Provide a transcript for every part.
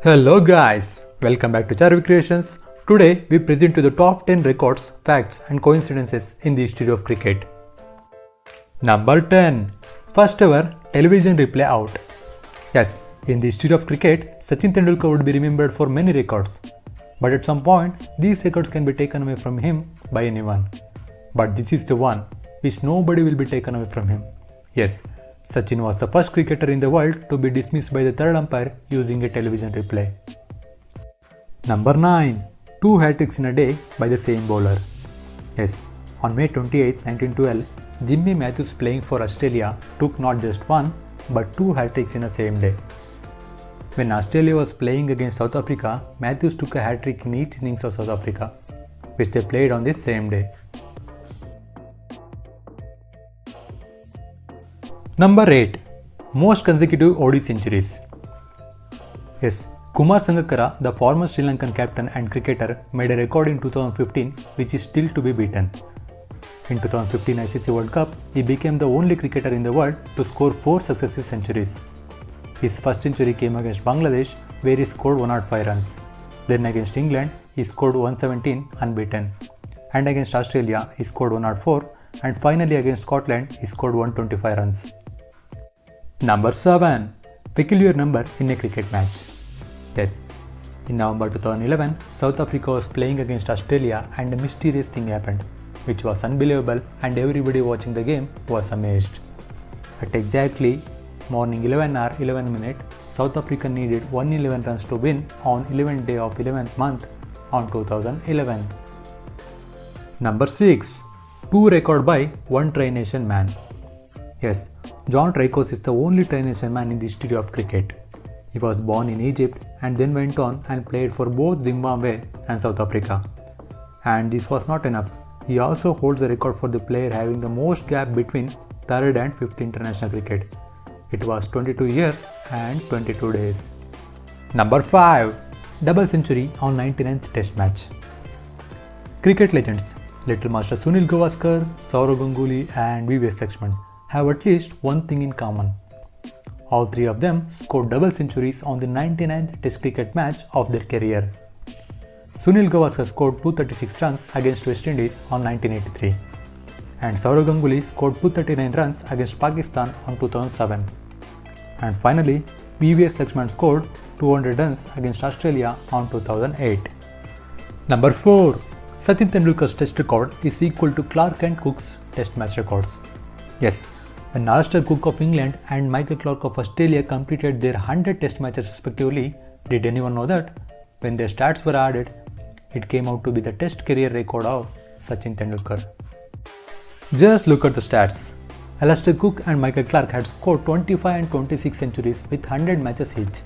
Hello guys, welcome back to Charvik Creations. Today we present to the top 10 records, facts and coincidences in the history of cricket. Number 10. First ever television replay out. Yes, in the history of cricket, Sachin Tendulkar would be remembered for many records. But at some point, these records can be taken away from him by anyone. But this is the one which nobody will be taken away from him. Yes, Sachin was the first cricketer in the world to be dismissed by the third umpire using a television replay. Number 9. 2 hat-tricks in a day by the same bowler. Yes, on May 28, 1912, Jimmy Matthews playing for Australia took not just one but 2 hat-tricks in the same day. When Australia was playing against South Africa, Matthews took a hat-trick in each innings of South Africa, which they played on this same day. Number 8. Most consecutive ODI centuries. Yes, Kumar Sangakkara, the former Sri Lankan captain and cricketer, made a record in 2015 which is still to be beaten. In 2015 ICC World Cup, he became the only cricketer in the world to score 4 successive centuries. His first century came against Bangladesh, where he scored 105 runs. Then against England, he scored 117 unbeaten. And against Australia, he scored 104. And finally against Scotland, he scored 125 runs. Number 7. Peculiar number in a cricket match. Yes, in November 2011, South Africa was playing against Australia and a mysterious thing happened, which was unbelievable and everybody watching the game was amazed. At exactly morning 11 hour 11 minute, South Africa needed 111 runs to win on 11th day of 11th month on 2011. Number 6. 2 record by one Tri-Nation man. Yes, John Tricos is the only Tri-Nation man in the history of cricket. He was born in Egypt and then went on and played for both Zimbabwe and South Africa. And this was not enough. He also holds the record for the player having the most gap between 3rd and 5th international cricket. It was 22 years and 22 days. Number 5. Double century on 99th Test match. Cricket legends Little Master Sunil Gavaskar, Sourav Ganguly and VVS Lakshman have at least one thing in common. All 3 of them scored double centuries on the 99th Test cricket match of their career. Sunil Gavaskar scored 236 runs against West Indies on 1983 and Sourav Ganguly scored 239 runs against Pakistan on 2007. And finally, VVS Lakshman scored 200 runs against Australia on 2008. Number 4. Sachin Tendulkar's test record is equal to Clarke and Cook's test match records. Yes, when Alastair Cook of England and Michael Clarke of Australia completed their 100 test matches respectively, did anyone know that? When their stats were added, it came out to be the test career record of Sachin Tendulkar. Just look at the stats. Alastair Cook and Michael Clarke had scored 25 and 26 centuries with 100 matches each,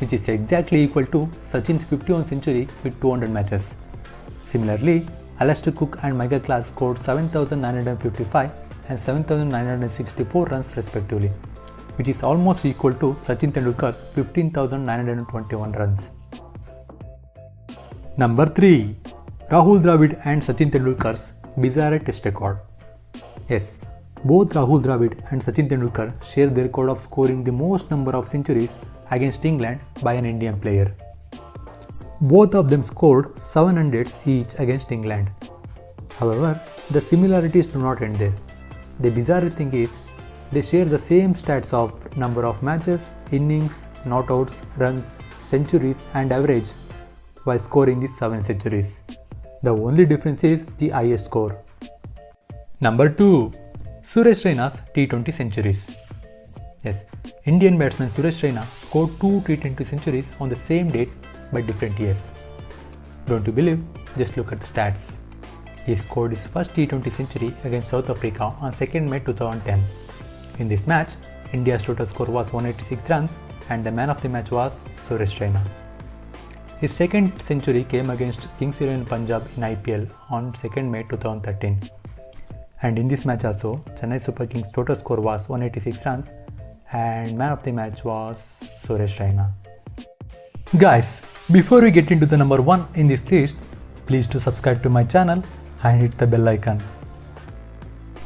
which is exactly equal to Sachin's 51 century with 200 matches. Similarly, Alastair Cook and Michael Clarke scored 7,955 and 7,964 runs respectively, which is almost equal to Sachin Tendulkar's 15,921 runs. Number 3. Rahul Dravid and Sachin Tendulkar's BIZZARE test record. Yes, both Rahul Dravid and Sachin Tendulkar share the record of scoring the most number of centuries against England by an Indian player. Both of them scored 700s each against England. However, the similarities do not end there. The bizarre thing is, they share the same stats of number of matches, innings, not-outs, runs, centuries and average while scoring these 7 centuries. The only difference is the highest score. Number 2. Suresh Raina's T20 centuries. Yes, Indian batsman Suresh Raina scored 2 T20 centuries on the same date but different years. Don't you believe? Just look at the stats. He scored his first T20 century against South Africa on 2nd May 2010. In this match, India's total score was 186 runs and the man of the match was Suresh Raina. His second century came against Kings XI Punjab in IPL on 2nd May 2013. And in this match also, Chennai Super Kings' total score was 186 runs and man of the match was Suresh Raina. Guys, before we get into the number 1 in this list, please do subscribe to my channel and hit the bell icon.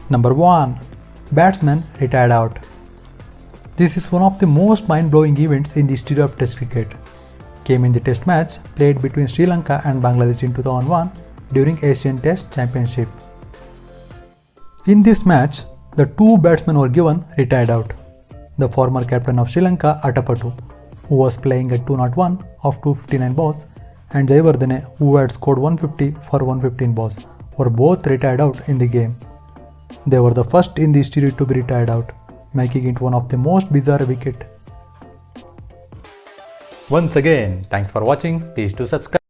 Number 1. Batsman retired out. This is one of the most mind-blowing events in the history of Test cricket. came in the test match played between Sri Lanka and Bangladesh in 2001 during Asian Test Championship. In this match, the two batsmen were given retired out. The former captain of Sri Lanka, Atapattu, who was playing at 201 of 259 balls, and Jayawardene, who had scored 150 for 115 balls, were both retired out in the game. They were the first in the history to be retired out, making it one of the most bizarre wickets. Once again, thanks for watching. Please do subscribe.